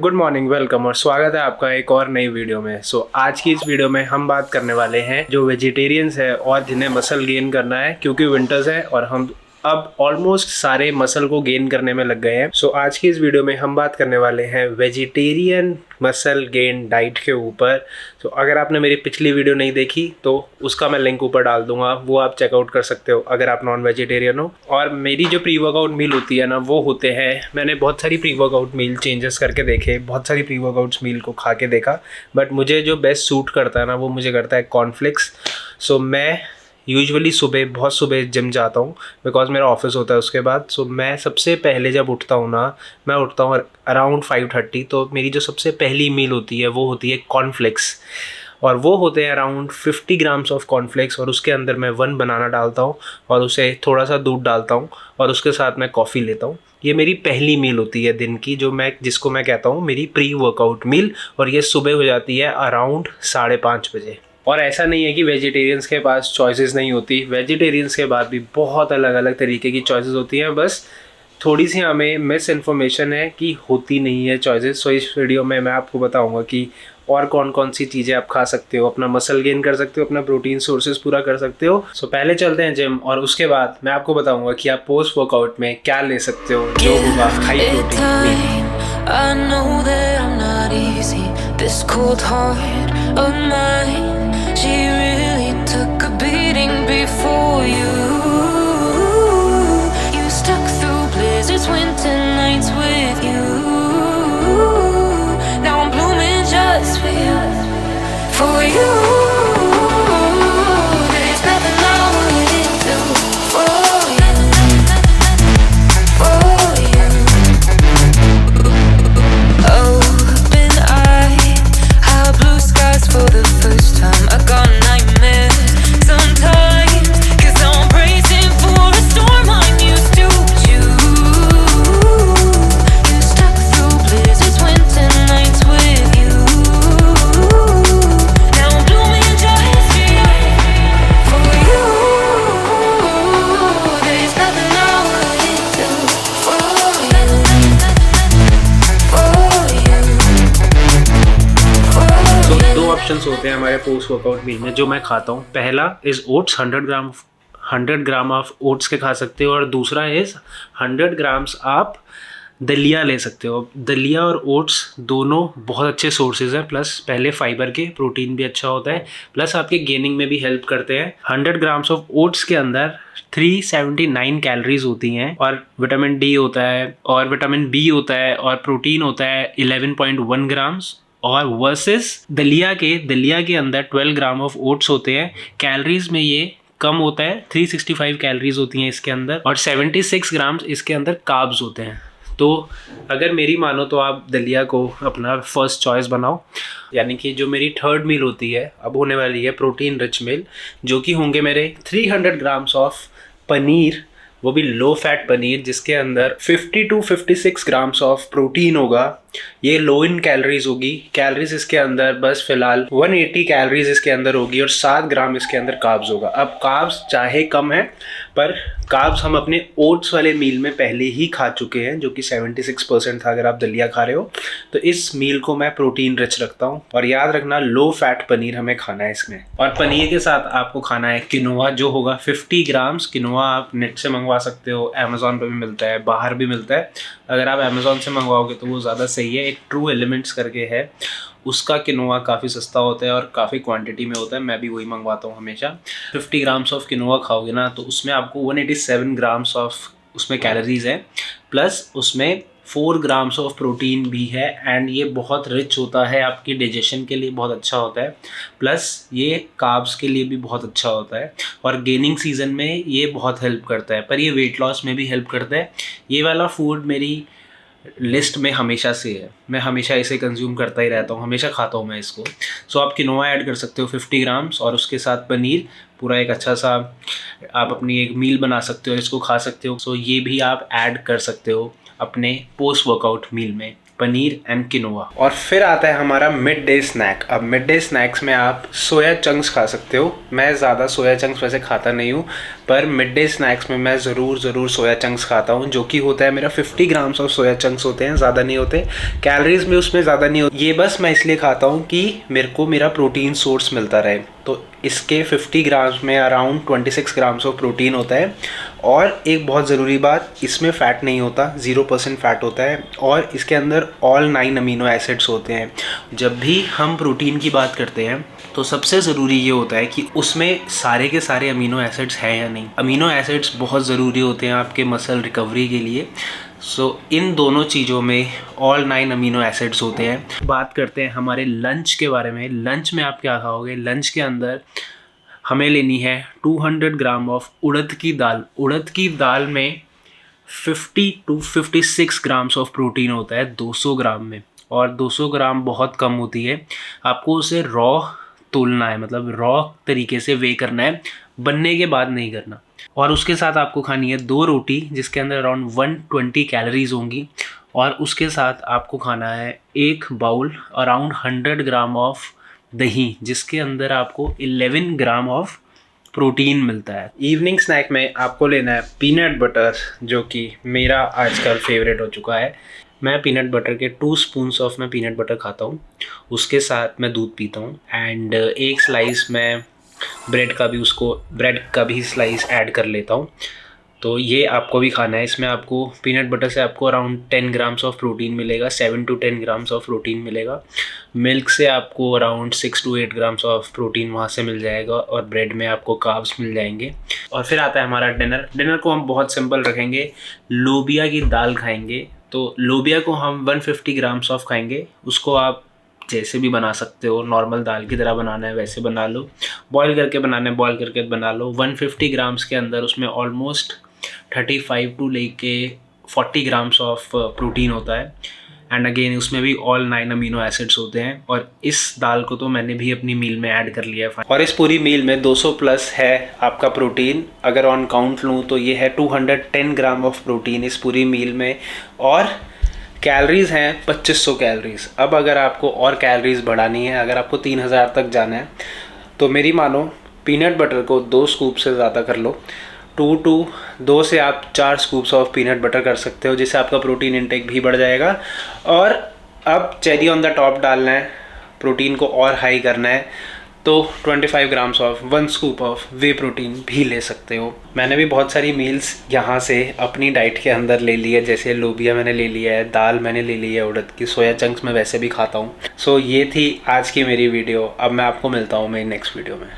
Good morning, welcome और स्वागत है आपका एक और नई वीडियो में। आज की इस वीडियो में हम बात करने वाले हैं जो वेजिटेरियंस है और जिन्हें मसल गेन करना है, क्योंकि विंटर्स है और हम अब ऑलमोस्ट सारे मसल को गेन करने में लग गए हैं। आज की इस वीडियो में हम बात करने वाले हैं वेजिटेरियन मसल गेन डाइट के ऊपर। अगर आपने मेरी पिछली वीडियो नहीं देखी तो उसका मैं लिंक ऊपर डाल दूंगा, वो आप चेकआउट कर सकते हो अगर आप नॉन वेजिटेरियन हो। और मेरी जो प्री वर्कआउट मील होती है ना, वो होते हैं, मैंने बहुत सारी प्री वर्कआउट मील चेंजेस करके देखे, बहुत सारी प्री वर्कआउट्स मील को खा के देखा, बट मुझे जो बेस्ट सूट करता है ना, वो मुझे करता है कॉर्नफ्लेक्स। मैं यूजुअली बहुत सुबह जिम जाता हूँ बिकॉज मेरा ऑफिस होता है उसके बाद। मैं सबसे पहले जब उठता हूँ ना, मैं उठता हूँ अराउंड 5:30, तो मेरी जो सबसे पहली मील होती है वो होती है कॉर्नफ्लेक्स, और वो होते हैं अराउंड 50 ग्राम्स ऑफ कॉर्नफ्लेक्स, और उसके अंदर मैं 1 बनाना डालता हूँ और उसे थोड़ा सा दूध डालता हूँ और उसके साथ मैं कॉफ़ी लेता हूँ। ये मेरी पहली मील होती है दिन की, जिसको मैं कहता हूँ मेरी प्री वर्कआउट मील, और ये सुबह हो जाती है अराउंड 5:30 बजे। और ऐसा नहीं है कि वेजिटेरियंस के पास चॉइसेस नहीं होती, वेजिटेरियंस के बाद भी बहुत अलग अलग तरीके की चॉइसेस होती हैं, बस थोड़ी सी हमें मिस इन्फॉर्मेशन है कि होती नहीं है चॉइसेस। इस वीडियो में मैं आपको बताऊंगा कि और कौन कौन सी चीज़ें आप खा सकते हो, अपना मसल गेन कर सकते हो, अपना प्रोटीन सोर्सेज पूरा कर सकते हो। पहले चलते हैं जिम, और उसके बाद मैं आपको बताऊंगा कि आप पोस्ट वर्कआउट में क्या ले सकते हो जो होगा high protein. I know that I'm not easy. This cold heart of mine, she really took a beating before you. You stuck through blizzards, winter nights with you. Now I'm blooming just for you, for you. There's nothing I wouldn't do for you, for you. Open eye, high blue skies for the first time. I got nightmares sometimes, 'cause I'm bracing for a storm I'm used to. You stuck through blizzards, winter nights with you. Now I'm blooming just for you, for you. There's nothing I wouldn't do for you, for you, for you. दो options होते हैं हमारे post workout meal में जो मैं खाता हूँ। पहला is oats, 100 gram of oats के खा सकते हो, और दूसरा इज़ 100 ग्राम्स आप दलिया ले सकते हो। दलिया और ओट्स दोनों बहुत अच्छे सोर्सेज हैं, प्लस पहले फाइबर के, प्रोटीन भी अच्छा होता है, प्लस आपके गेनिंग में भी हेल्प करते हैं। 100 ग्राम्स ऑफ ओट्स के अंदर 379 कैलोरीज होती हैं, और विटामिन डी होता है, और विटामिन बी होता है, और प्रोटीन होता है 11.1 ग्राम्स। और वर्सेस दलिया के अंदर 12 ग्राम ऑफ ओट्स होते हैं, कैलोरीज में ये कम होता है, 365 कैलोरीज होती हैं इसके अंदर, और 76 ग्राम्स इसके अंदर कार्ब्स होते हैं। तो अगर मेरी मानो तो आप दलिया को अपना फर्स्ट चॉइस बनाओ। यानी कि जो मेरी थर्ड मील होती है अब होने वाली है प्रोटीन रिच मील, जो कि होंगे मेरे 300 ग्राम्स ऑफ पनीर, वो भी लो फैट पनीर, जिसके अंदर 50 to 56 ग्राम्स ऑफ प्रोटीन होगा। ये लो इन कैलोरीज होगी, कैलोरीज इसके अंदर बस फिलहाल 180 कैलोरीज इसके अंदर होगी, और 7 ग्राम इसके अंदर कार्ब्स होगा। अब कार्ब्स चाहे कम है, पर कार्ब्स हम अपने ओट्स वाले मील में पहले ही खा चुके हैं, जो कि 76% था अगर आप दलिया खा रहे हो। तो इस मील को मैं प्रोटीन रिच रखता हूँ, और याद रखना लो फैट पनीर हमें खाना है इसमें। और पनीर के साथ आपको खाना है किनोआ, जो होगा 50 ग्राम्स। किनोआ आप नेट से मंगवा सकते हो, अमेजोन पे भी मिलता है, बाहर भी मिलता है। अगर आप अमेजोन से मंगवाओगे तो वो ज़्यादा सही है। एक ट्रू एलिमेंट्स करके है, उसका किनोआ काफ़ी सस्ता होता है और काफ़ी क्वांटिटी में होता है, मैं भी वही मंगवाता हूँ हमेशा। 50 ग्राम्स ऑफ किनोआ खाओगे ना, तो उसमें आपको 187 ग्राम्स ऑफ उसमें कैलोरीज है, प्लस उसमें 4 ग्राम्स ऑफ प्रोटीन भी है, एंड ये बहुत रिच होता है, आपकी डाइजेशन के लिए बहुत अच्छा होता है, प्लस ये कार्ब्स के लिए भी बहुत अच्छा होता है, और गेनिंग सीजन में ये बहुत हेल्प करता है, पर ये वेट लॉस में भी हेल्प करता है। ये वाला फूड मेरी लिस्ट में हमेशा से है, मैं हमेशा इसे कंज्यूम करता ही रहता हूँ, हमेशा खाता हूँ मैं इसको। आप किनोआ ऐड कर सकते हो 50 ग्राम्स, और उसके साथ पनीर, पूरा एक अच्छा सा आप अपनी एक मील बना सकते हो, इसको खा सकते हो। ये भी आप ऐड कर सकते हो अपने पोस्ट वर्कआउट मील में। Paneer and quinoa. और फिर आता है हमारा मिड डे स्नैक। अब मिड डे स्नैक्स में आप सोया चंक्स खा सकते हो। मैं ज़्यादा सोया चंक्स वैसे खाता नहीं हूँ, पर मिड डे स्नैक्स में मैं ज़रूर सोया चंक्स खाता हूँ, जो कि होता है मेरा 50 ग्राम्स ऑफ सोया चंक्स होते हैं, ज़्यादा नहीं होते। कैलोरीज में उसमें ज़्यादा नहीं होती, ये बस मैं इसलिए खाता हूँ कि मेरे को मेरा प्रोटीन सोर्स मिलता रहे। तो इसके 50 ग्राम्स में अराउंड 26 ग्राम्स ऑफ प्रोटीन होता है। और एक बहुत ज़रूरी बात, इसमें फ़ैट नहीं होता, 0% फ़ैट होता है। और इसके अंदर ऑल 9 अमीनो एसिड्स होते हैं। जब भी हम प्रोटीन की बात करते हैं तो सबसे ज़रूरी ये होता है कि उसमें सारे के सारे अमीनो एसिड्स हैं या नहीं। अमीनो एसिड्स बहुत ज़रूरी होते हैं आपके मसल रिकवरी के लिए। इन दोनों चीज़ों में ऑल 9 अमीनो एसिड्स होते हैं। बात करते हैं हमारे लंच के बारे में। लंच में आप क्या खाओगे? लंच के अंदर हमें लेनी है 200 ग्राम ऑफ उड़द की दाल। उड़द की दाल में 50 to 56 ग्राम्स ऑफ प्रोटीन होता है 200 ग्राम में, और 200 ग्राम बहुत कम होती है। आपको उसे रॉ तोलना है, मतलब रॉ तरीके से वे करना है, बनने के बाद नहीं करना। और उसके साथ आपको खानी है 2 रोटी जिसके अंदर अराउंड 120 कैलोरीज होंगी। और उसके साथ आपको खाना है 1 बाउल अराउंड 100 ग्राम ऑफ दही, जिसके अंदर आपको 11 ग्राम ऑफ प्रोटीन मिलता है। इवनिंग स्नैक में आपको लेना है पीनट बटर, जो कि मेरा आजकल फेवरेट हो चुका है। मैं पीनट बटर के 2 स्पून्स ऑफ मैं पीनट बटर खाता हूँ, उसके साथ मैं दूध पीता हूँ, एंड 1 स्लाइस मैं ब्रेड का भी स्लाइस ऐड कर लेता हूँ। तो ये आपको भी खाना है। इसमें आपको पीनट बटर से आपको अराउंड 10 ग्राम्स ऑफ प्रोटीन मिलेगा, 7 to 10 ग्राम्स ऑफ प्रोटीन मिलेगा। मिल्क से आपको around 6 to 8 grams of protein वहाँ से मिल जाएगा, और ब्रेड में आपको कार्ब्स मिल जाएंगे। और फिर आता है हमारा डिनर। डिनर को हम बहुत सिंपल रखेंगे, लोबिया की दाल खाएंगे। तो लोबिया को हम 150 ग्राम्स ऑफ खाएंगे। उसको आप जैसे भी बना सकते हो, नॉर्मल दाल की तरह बनाना है वैसे बना लो, बॉईल करके बनाना है बॉईल करके बना लो। 150 ग्राम्स के अंदर उसमें ऑलमोस्ट 35 to लेके 40 ग्राम्स ऑफ प्रोटीन होता है। एंड अगेन उसमें भी ऑल 9 अमीनो एसिड्स होते हैं। और इस दाल को तो मैंने भी अपनी मील में ऐड कर लिया है। और इस पूरी मील में 200 प्लस है आपका प्रोटीन। अगर ऑन काउंट लूँ तो ये है 210 ग्राम ऑफ प्रोटीन इस पूरी मील में। और कैलोरीज हैं 2500 कैलोरीज। अब अगर आपको और कैलोरीज बढ़ानी है, अगर आपको 3000 तक जाना है, तो मेरी मानो पीनट बटर को 2 स्कूप से ज़्यादा कर लो। 2 से आप 4 स्कूप्स ऑफ पीनट बटर कर सकते हो, जिससे आपका प्रोटीन इंटेक भी बढ़ जाएगा। और अब चेरी ऑन द टॉप डालना है, प्रोटीन को और हाई करना है, तो 25 grams of 1 scoop of way protein भी ले सकते हो। मैंने भी बहुत सारी मील्स यहाँ से अपनी डाइट के अंदर ले ली है, जैसे लोबिया मैंने ले लिया है, दाल मैंने ले ली है उड़द की, सोया चंक्स मैं वैसे भी खाता हूँ। सो ये थी आज की मेरी वीडियो। अब मैं आपको मिलता हूँ मेरी नेक्स्ट वीडियो में।